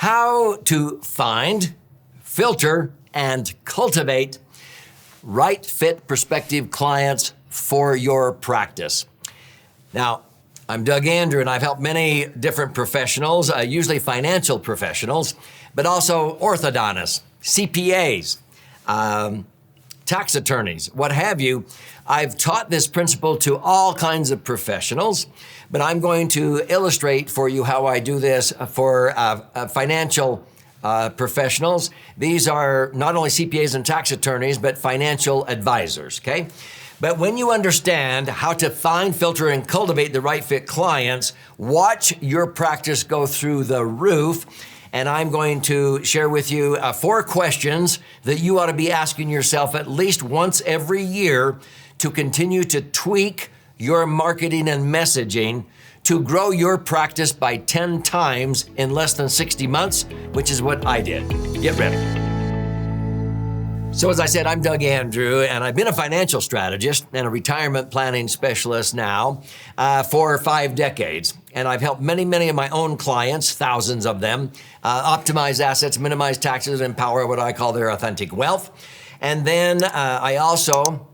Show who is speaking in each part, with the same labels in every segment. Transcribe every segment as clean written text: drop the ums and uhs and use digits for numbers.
Speaker 1: how to find, filter, and cultivate right fit prospective clients for your practice. Now, I'm Doug Andrew, and I've helped many different professionals, usually financial professionals, but also orthodontists, CPAs, tax attorneys, what have you. I've taught this principle to all kinds of professionals, but I'm going to illustrate for you how I do this for financial professionals. These are not only CPAs and tax attorneys, but financial advisors, okay? But when you understand how to find, filter, and cultivate the right fit clients, watch your practice go through the roof. And I'm going to share with you 4 questions that you ought to be asking yourself at least once every year to continue to tweak your marketing and messaging to grow your practice by 10 times in less than 60 months, which is what I did. Get ready. So as I said, I'm Doug Andrew, and I've been a financial strategist and a retirement planning specialist now for 5 decades. And I've helped many of my own clients, thousands of them, optimize assets, minimize taxes, and empower what I call their authentic wealth. And then I also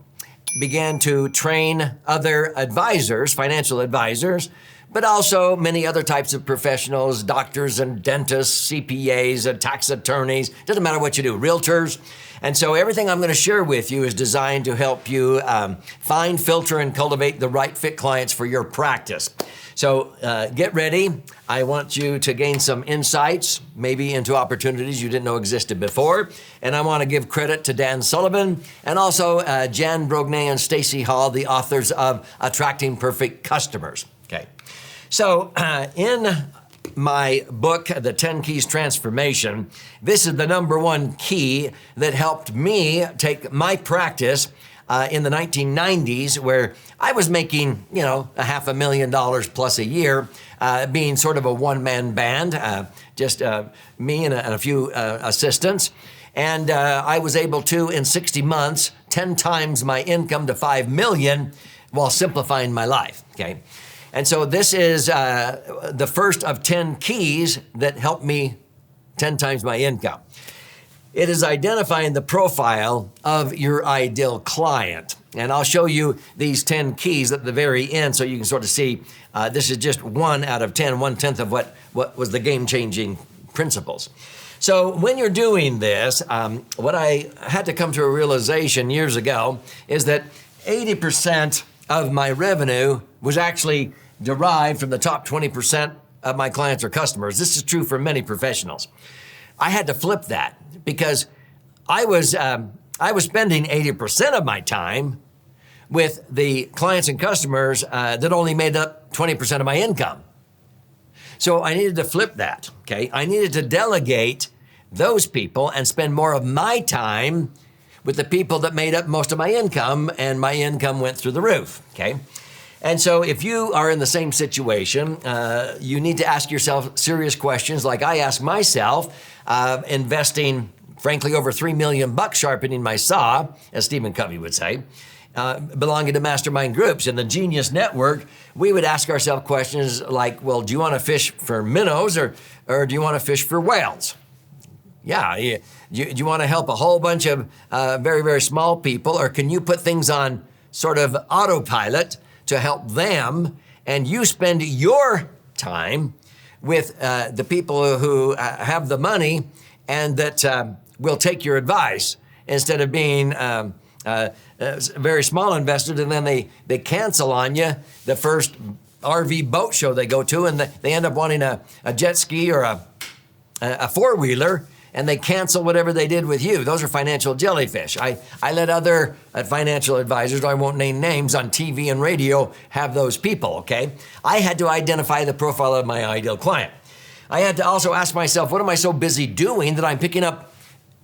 Speaker 1: began to train other advisors, financial advisors, but also many other types of professionals, doctors and dentists, CPAs, and tax attorneys, doesn't matter what you do, realtors. And so everything I'm going to share with you is designed to help you find, filter, and cultivate the right fit clients for your practice. So get ready. I want you to gain some insights, maybe into opportunities you didn't know existed before. And I want to give credit to Dan Sullivan and also Jan Brognay and Stacy Hall, the authors of Attracting Perfect Customers. Okay. So in my book, The 10 Keys Transformation, this is the #1 key that helped me take my practice in the 1990s, where I was making, $500,000 plus a year, being sort of a one-man band, just me and a few assistants. And I was able to, in 60 months, 10 times my income to $5 million while simplifying my life, okay? And so this is the first of 10 keys that helped me 10 times my income. It is identifying the profile of your ideal client. And I'll show you these 10 keys at the very end so you can sort of see this is just 1 out of 10, 1/10 of what was the game-changing principles. So when you're doing this, what I had to come to a realization years ago is that 80% of my revenue was actually derived from the top 20% of my clients or customers. This is true for many professionals. I had to flip that because I was spending 80% of my time with the clients and customers that only made up 20% of my income. So I needed to flip that, okay? I needed to delegate those people and spend more of my time with the people that made up most of my income, and my income went through the roof, okay? And so if you are in the same situation, you need to ask yourself serious questions like I ask myself, investing, frankly, over $3 million sharpening my saw, as Stephen Covey would say, belonging to mastermind groups. In the Genius Network, we would ask ourselves questions like, well, do you want to fish for minnows or do you want to fish for whales? Yeah, do you want to help a whole bunch of very small people, or can you put things on sort of autopilot to help them, and you spend your time with the people who have the money and that will take your advice instead of being very small investors, and then they cancel on you the first RV boat show they go to, and they end up wanting a jet ski or a four-wheeler, and they cancel whatever they did with you. Those are financial jellyfish. I let other financial advisors, I won't name names, on TV and radio have those people, okay? I had to identify the profile of my ideal client. I had to also ask myself, what am I so busy doing that I'm picking up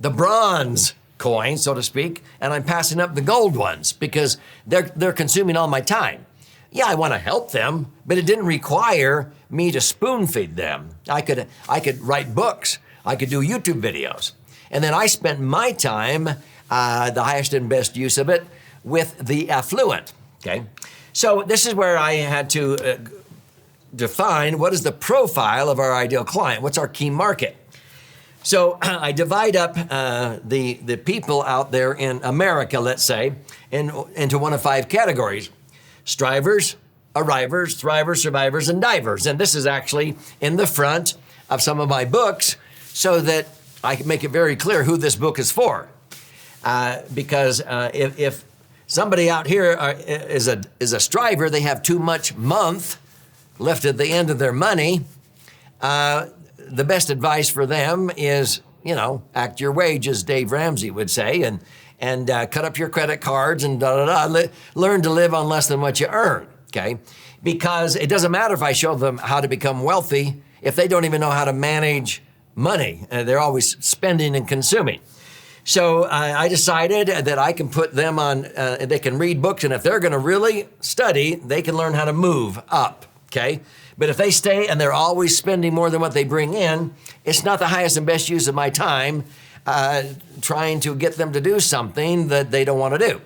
Speaker 1: the bronze coins, so to speak, and I'm passing up the gold ones because they're consuming all my time. Yeah, I want to help them, but it didn't require me to spoon feed them. I could write books. I could do YouTube videos. And then I spent my time, the highest and best use of it, with the affluent, okay? So this is where I had to define what is the profile of our ideal client. What's our key market? So I divide up the people out there in America, let's say, into one of 5 categories: strivers, arrivers, thrivers, survivors, and divers. And this is actually in the front of some of my books so that I can make it very clear who this book is for. Because if somebody out here is a striver, they have too much month left at the end of their money, the best advice for them is, act your wage, as Dave Ramsey would say, and cut up your credit cards and learn to live on less than what you earn, okay? Because it doesn't matter if I show them how to become wealthy if they don't even know how to manage money. They're always spending and consuming. So I decided that I can put them on, they can read books, and if they're going to really study, they can learn how to move up, okay? But if they stay and they're always spending more than what they bring in, it's not the highest and best use of my time trying to get them to do something that they don't want to do.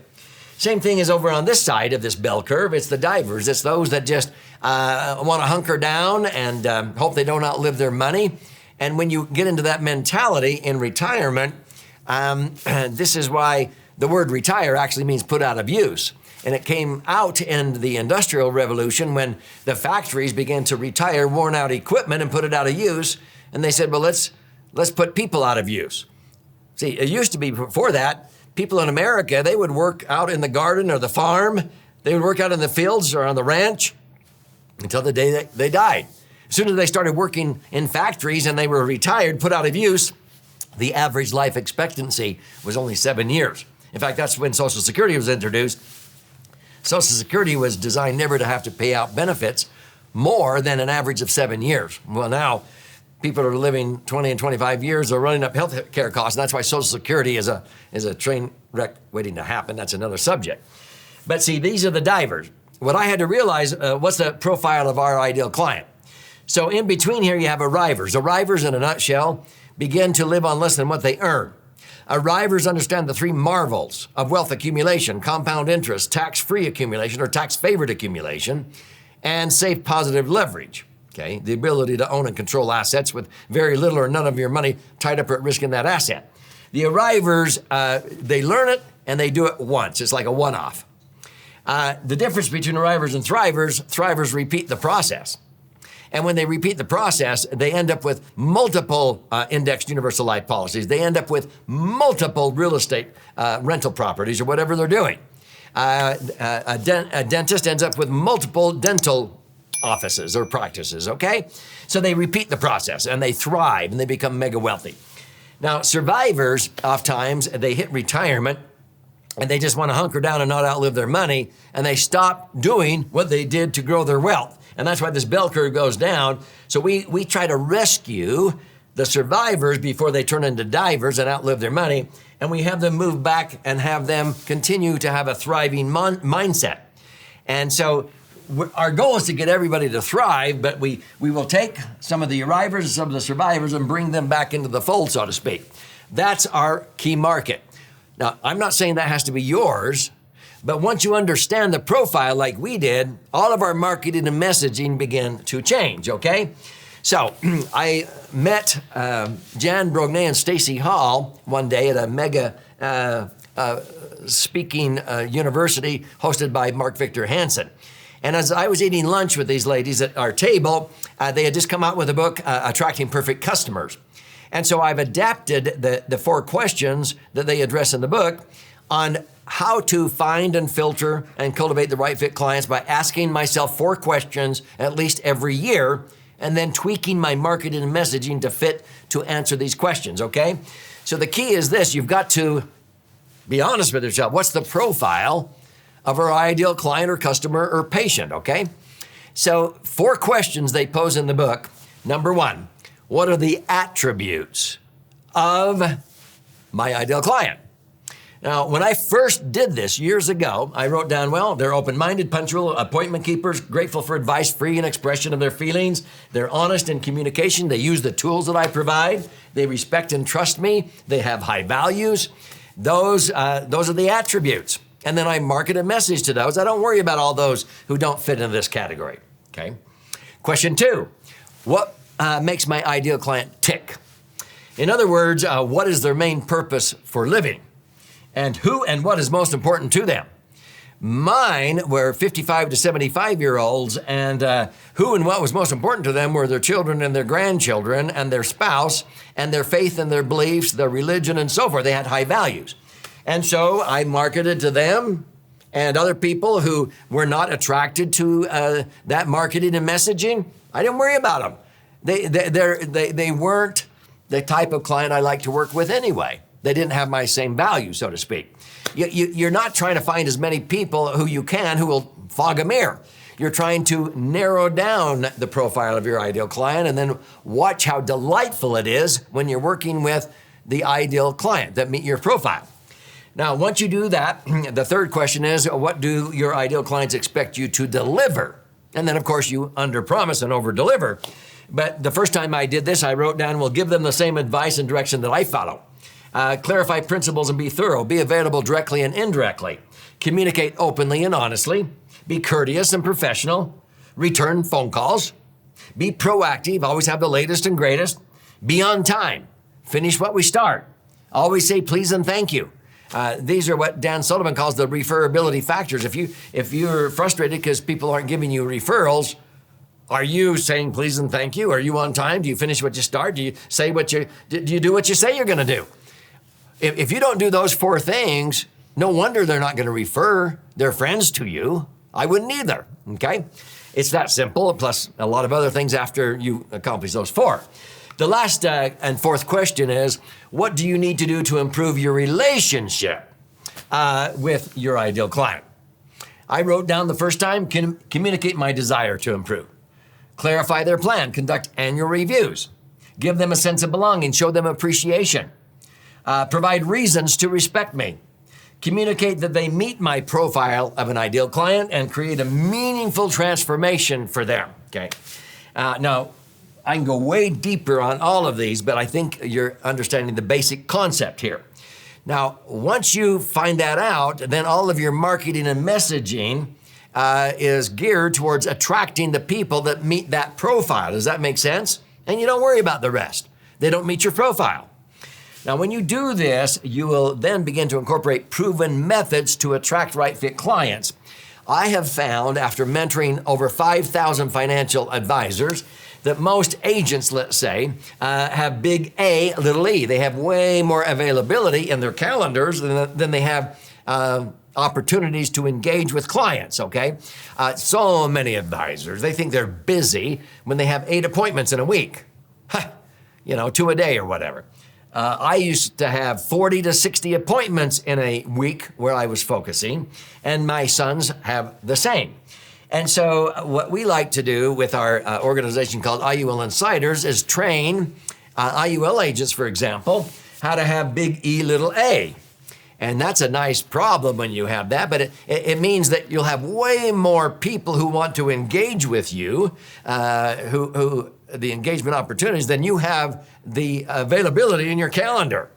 Speaker 1: Same thing is over on this side of this bell curve. It's the divers. It's those that just want to hunker down and hope they don't outlive their money. And when you get into that mentality in retirement, this is why the word retire actually means put out of use. And it came out in the Industrial Revolution when the factories began to retire worn out equipment and put it out of use. And they said, well, let's put people out of use. See, it used to be before that, people in America, they would work out in the garden or the farm. They would work out in the fields or on the ranch until the day they died. As soon as they started working in factories and they were retired, put out of use, the average life expectancy was only 7 years. In fact, that's when Social Security was introduced. Social Security was designed never to have to pay out benefits more than an average of 7 years. Well, now people are living 20 and 25 years, they're running up health care costs, and that's why Social Security is a train wreck waiting to happen. That's another subject. But see, these are the divers. What I had to realize, what's the profile of our ideal client? So in between here, you have arrivers. Arrivers, in a nutshell, begin to live on less than what they earn. Arrivers understand the 3 marvels of wealth accumulation: compound interest, tax-free accumulation or tax-favored accumulation, and safe positive leverage. Okay, the ability to own and control assets with very little or none of your money tied up or at risk in that asset. The arrivers, they learn it and they do it once. It's like a one-off. The difference between arrivers and thrivers repeat the process. And when they repeat the process, they end up with multiple indexed universal life policies. They end up with multiple real estate rental properties or whatever they're doing. A dentist ends up with multiple dental offices or practices, okay? So they repeat the process and they thrive and they become mega wealthy. Now, survivors, oftentimes, they hit retirement and they just want to hunker down and not outlive their money, and they stop doing what they did to grow their wealth. And that's why this bell curve goes down. So we try to rescue the survivors before they turn into divers and outlive their money. And we have them move back and have them continue to have a thriving mindset. And so our goal is to get everybody to thrive, but we will take some of the arrivers and some of the survivors and bring them back into the fold, so to speak. That's our key market. Now, I'm not saying that has to be yours, but once you understand the profile like we did, all of our marketing and messaging begin to change, okay? So I met Jan Brognet and Stacy Hall one day at a mega speaking university hosted by Mark Victor Hansen. And as I was eating lunch with these ladies at our table, they had just come out with a book, Attracting Perfect Customers. And so I've adapted the 4 questions that they address in the book on how to find and filter and cultivate the right fit clients by asking myself 4 questions at least every year, and then tweaking my marketing and messaging to fit to answer these questions, okay? So the key is this: you've got to be honest with yourself. What's the profile of our ideal client or customer or patient, okay? So 4 questions they pose in the book. Number 1, what are the attributes of my ideal client? Now, when I first did this years ago, I wrote down, well, they're open-minded, punctual, appointment keepers, grateful for advice, free in expression of their feelings. They're honest in communication. They use the tools that I provide. They respect and trust me. They have high values. Those are the attributes. And then I market a message to those. I don't worry about all those who don't fit into this category, okay? Question 2, what makes my ideal client tick? In other words, what is their main purpose for living? And who and what is most important to them? Mine were 55 to 75-year-olds, and who and what was most important to them were their children and their grandchildren and their spouse and their faith and their beliefs, their religion, and so forth. They had high values. And so I marketed to them and other people who were not attracted to that marketing and messaging. I didn't worry about them. They weren't the type of client I like to work with anyway. They didn't have my same value, so to speak. You're not trying to find as many people who you can who will fog a mirror. You're trying to narrow down the profile of your ideal client and then watch how delightful it is when you're working with the ideal client that meet your profile. Now, once you do that, the third question is, what do your ideal clients expect you to deliver? And then, of course, you underpromise and overdeliver. But the first time I did this, I wrote down, we'll give them the same advice and direction that I follow. Clarify principles and be thorough. Be available directly and indirectly. Communicate openly and honestly. Be courteous and professional. Return phone calls. Be proactive. Always have the latest and greatest. Be on time. Finish what we start. Always say please and thank you. These are what Dan Sullivan calls the referability factors. If you're frustrated because people aren't giving you referrals, are you saying please and thank you? Are you on time? Do you finish what you start? Do you do what you say you're going to do? If you don't do those four things, no wonder they're not going to refer their friends to you. I wouldn't either, okay? It's that simple, plus a lot of other things after you accomplish those four. The last and fourth question is, what do you need to do to improve your relationship with your ideal client? I wrote down the first time, communicate my desire to improve. Clarify their plan, conduct annual reviews. Give them a sense of belonging, show them appreciation. Provide reasons to respect me. Communicate that they meet my profile of an ideal client and create a meaningful transformation for them, okay? Now, I can go way deeper on all of these, but I think you're understanding the basic concept here. Now, once you find that out, then all of your marketing and messaging is geared towards attracting the people that meet that profile. Does that make sense? And you don't worry about the rest. They don't meet your profile. Now, when you do this, you will then begin to incorporate proven methods to attract right fit clients. I have found, after mentoring over 5,000 financial advisors, that most agents, let's say, have big A, little e. They have way more availability in their calendars than they have opportunities to engage with clients, okay? So many advisors, they think they're busy when they have 8 appointments in a week. 2 a day or whatever. I used to have 40 to 60 appointments in a week where I was focusing, and my sons have the same. And so what we like to do with our organization called IUL Insiders is train IUL agents, for example, how to have big E, little a. And that's a nice problem when you have that, but it means that you'll have way more people who want to engage with you, who the engagement opportunities, than you have the availability in your calendar.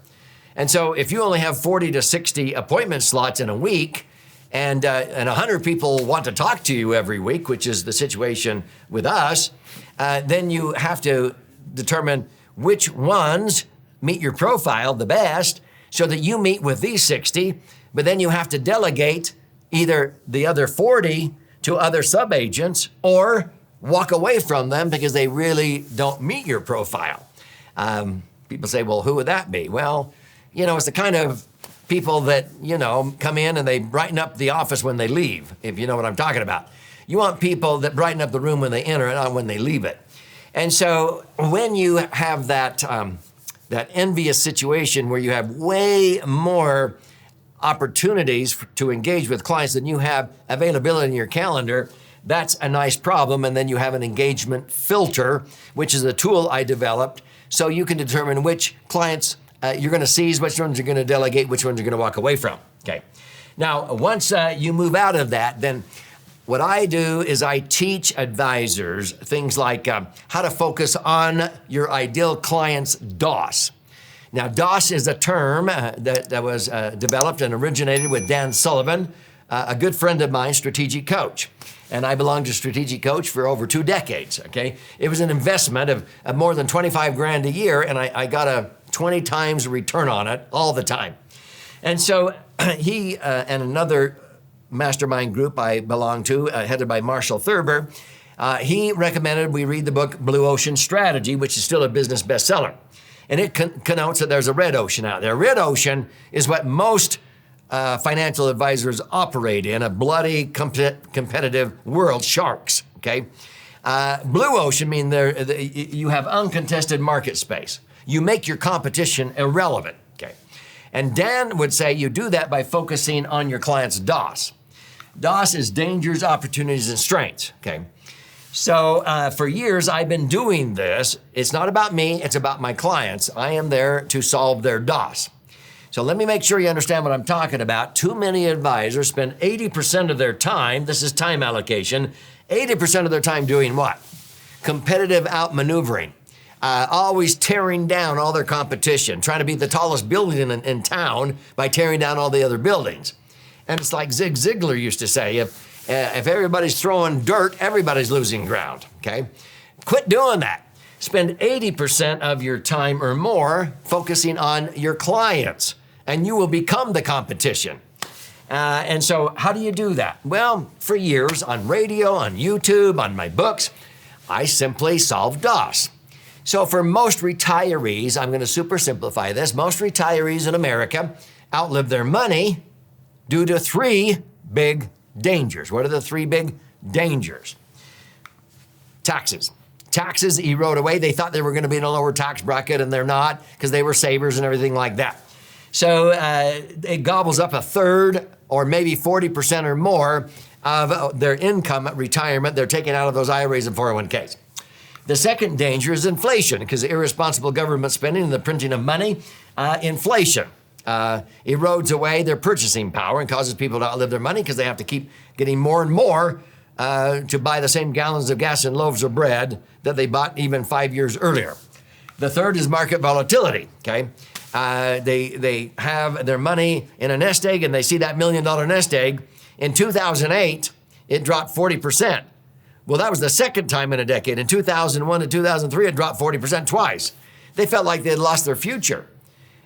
Speaker 1: And so if you only have 40 to 60 appointment slots in a week, and 100 people want to talk to you every week, which is the situation with us, then you have to determine which ones meet your profile the best so that you meet with these 60, but then you have to delegate either the other 40 to other sub-agents or walk away from them because they really don't meet your profile. People say, well, who would that be? Well, it's the kind of people that, come in and they brighten up the office when they leave, if you know what I'm talking about. You want people that brighten up the room when they enter and not when they leave it. And so when you have that envious situation where you have way more opportunities to engage with clients than you have availability in your calendar, that's a nice problem. And then you have an engagement filter, which is a tool I developed, so you can determine which clients you're going to seize, which ones you're going to delegate, which ones you're going to walk away from. Okay. Now, once you move out of that, then what I do is I teach advisors things like how to focus on your ideal client's DOS. Now, DOS is a term that was developed and originated with Dan Sullivan, a good friend of mine, strategic coach. And I belonged to Strategic Coach for over 2 decades, okay? It was an investment of more than 25 grand a year, and I got a 20 times return on it all the time. And so he and another mastermind group I belong to, headed by Marshall Thurber, he recommended we read the book Blue Ocean Strategy, which is still a business bestseller. And it connotes that there's a red ocean out there. Red ocean is what most financial advisors operate in, a bloody, competitive world, sharks, okay? Blue ocean means you have uncontested market space. You make your competition irrelevant, okay? And Dan would say you do that by focusing on your client's DOS. DOS is dangers, opportunities, and strengths, okay? So for years, I've been doing this. It's not about me, it's about my clients. I am there to solve their DOS. So let me make sure you understand what I'm talking about. Too many advisors spend 80% of their time, this is time allocation, 80% of their time doing what? Competitive outmaneuvering. Always tearing down all their competition, trying to be the tallest building in town by tearing down all the other buildings. And it's like Zig Ziglar used to say, if everybody's throwing dirt, everybody's losing ground, okay? Quit doing that. Spend 80% of your time or more focusing on your clients, and you will become the competition. And so how do you do that? Well, for years on radio, on YouTube, on my books, I simply solve DOS. So for most retirees, I'm going to super simplify this, most retirees in America outlive their money due to three big dangers. What are the three big dangers? Taxes. Taxes erode away. They thought they were going to be in a lower tax bracket, and they're not because they were savers and everything like that. So it gobbles up a third or maybe 40% or more of their income at retirement. They're taking out of those IRAs and 401ks. The second danger is inflation, because irresponsible government spending and the printing of money, inflation erodes away their purchasing power and causes people to outlive their money because they have to keep getting more and more to buy the same gallons of gas and loaves of bread that they bought even 5 years earlier. The third is market volatility, okay? They have their money in a nest egg, and they see that $1 million nest egg. In 2008, it dropped 40%. Well, that was the second time in a decade. In 2001 and 2003, it dropped 40% twice. They felt like they had lost their future.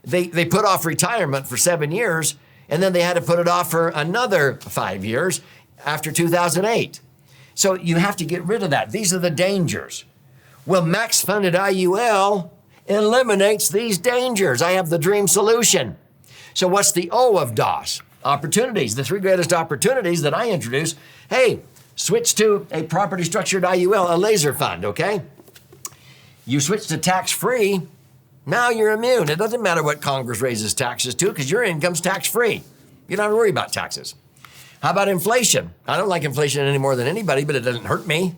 Speaker 1: They put off retirement for 7 years, and then they had to put it off for another 5 years after 2008. So you have to get rid of that. These are the dangers. Well, max-funded IUL eliminates these dangers. I have the dream solution. So what's the O of DOS? Opportunities. The three greatest opportunities that I introduce. Hey, switch to a property structured IUL, a laser fund, okay? You switch to tax-free, now you're immune. It doesn't matter what Congress raises taxes to because your income's tax-free. You don't have to worry about taxes. How about inflation? I don't like inflation any more than anybody, but it doesn't hurt me.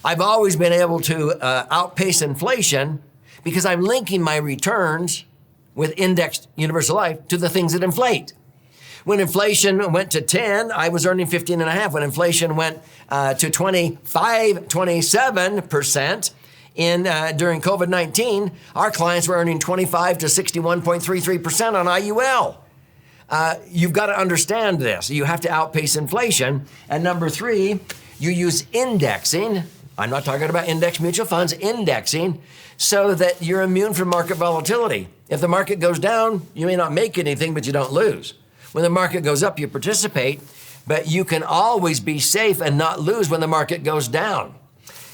Speaker 1: I've always been able to outpace inflation because I'm linking my returns with indexed universal life to the things that inflate. When inflation went to 10, I was earning 15.5. When inflation went to 27% during COVID-19, our clients were earning 25 to 61.33% on IUL. You've got to understand this. You have to outpace inflation. And number three, you use indexing. I'm not talking about index mutual funds, indexing, so that you're immune from market volatility. If the market goes down, you may not make anything, but you don't lose. When the market goes up, you participate, but you can always be safe and not lose when the market goes down.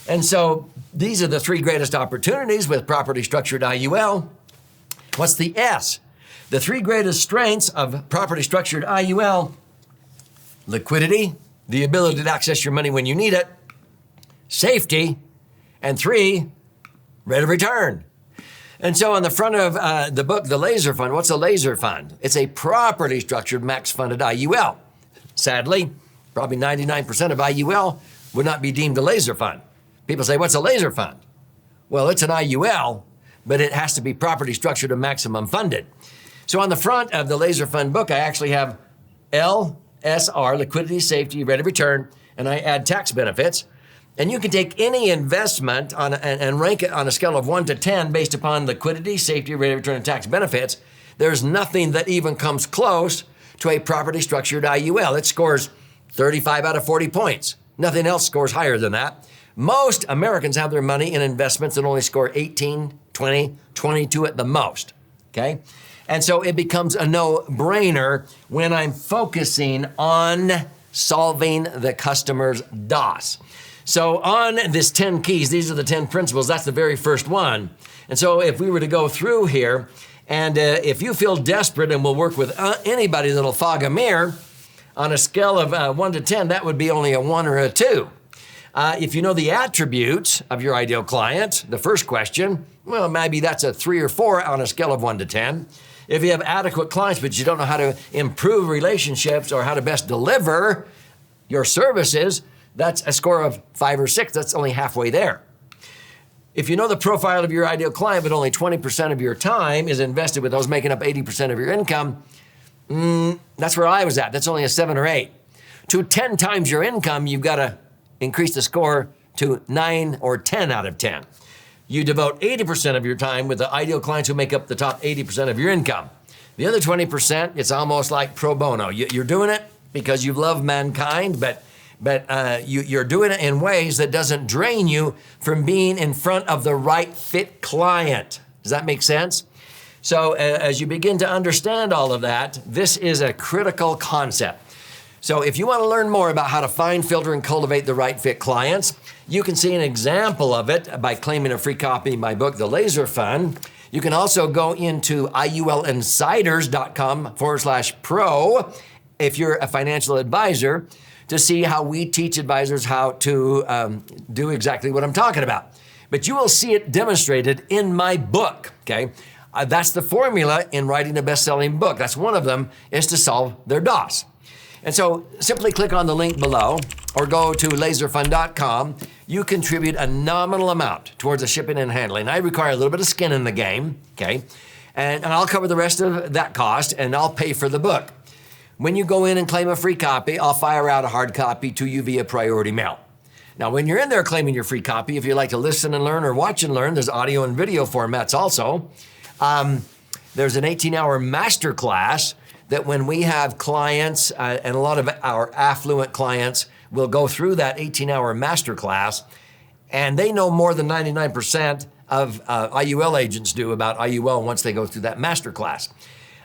Speaker 1: And so these are the three greatest opportunities with property structured IUL. What's the S? The three greatest strengths of property structured IUL: liquidity, the ability to access your money when you need it, safety, and three, rate of return. And so on the front of the book, The Laser Fund, what's a laser fund? It's a property structured max funded IUL. Sadly, probably 99% of IUL would not be deemed a laser fund. People say, what's a laser fund? Well, it's an IUL, but it has to be property structured and maximum funded. So on the front of the Laser Fund book, I actually have LSR, liquidity, safety, rate of return, and I add tax benefits. And you can take any investment and rank it on a scale of 1 to 10 based upon liquidity, safety, rate of return, and tax benefits. There's nothing that even comes close to a property structured IUL. It scores 35 out of 40 points. Nothing else scores higher than that. Most Americans have their money in investments that only score 18, 20, 22 at the most. okay? And so it becomes a no-brainer when I'm focusing on solving the customer's DOS. So on this 10 keys, these are the 10 principles, that's the very first one. And so if we were to go through here, and if you feel desperate and will work with anybody that'll fog a mirror, on a scale of 1 to 10, that would be only a 1 or a 2. If you know the attributes of your ideal client, the first question, well, maybe that's a 3 or 4 on a scale of 1 to 10. If you have adequate clients, but you don't know how to improve relationships or how to best deliver your services, that's a score of 5 or 6. That's only halfway there. If you know the profile of your ideal client, but only 20% of your time is invested with those making up 80% of your income, that's where I was at. That's only a 7 or 8. To 10 times your income, you've got to increase the score to 9 or 10 out of 10. You devote 80% of your time with the ideal clients who make up the top 80% of your income. The other 20%, it's almost like pro bono. You're doing it because you love mankind, but you're doing it in ways that doesn't drain you from being in front of the right fit client. Does that make sense? So as you begin to understand all of that, this is a critical concept. So if you want to learn more about how to find, filter, and cultivate the right fit clients, you can see an example of it by claiming a free copy of my book, The Laser Fund. You can also go into iulinsiders.com/pro if you're a financial advisor to see how we teach advisors how to do exactly what I'm talking about. But you will see it demonstrated in my book, okay? That's the formula in writing a best-selling book. That's one of them, is to solve their DOS. And so simply click on the link below or go to laserfund.com. You contribute a nominal amount towards the shipping and handling. I require a little bit of skin in the game, okay? And I'll cover the rest of that cost and I'll pay for the book. When you go in and claim a free copy, I'll fire out a hard copy to you via priority mail. Now, when you're in there claiming your free copy, if you like to listen and learn or watch and learn, there's audio and video formats also. There's an 18-hour masterclass that when we have clients, and a lot of our affluent clients will go through that 18-hour masterclass, and they know more than 99% of IUL agents do about IUL once they go through that masterclass.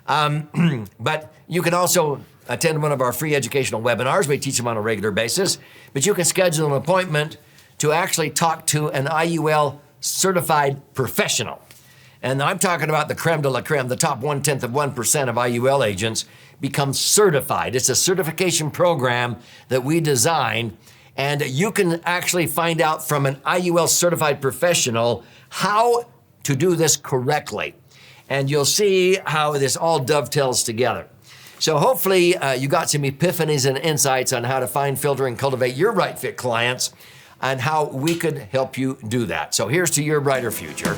Speaker 1: But you can also attend one of our free educational webinars. We teach them on a regular basis, but you can schedule an appointment to actually talk to an IUL certified professional. And I'm talking about the creme de la creme, the top 1/10 of 1% of IUL agents become certified. It's a certification program that we designed, and you can actually find out from an IUL certified professional how to do this correctly. And you'll see how this all dovetails together. So hopefully you got some epiphanies and insights on how to find, filter, and cultivate your right fit clients and how we could help you do that. So here's to your brighter future.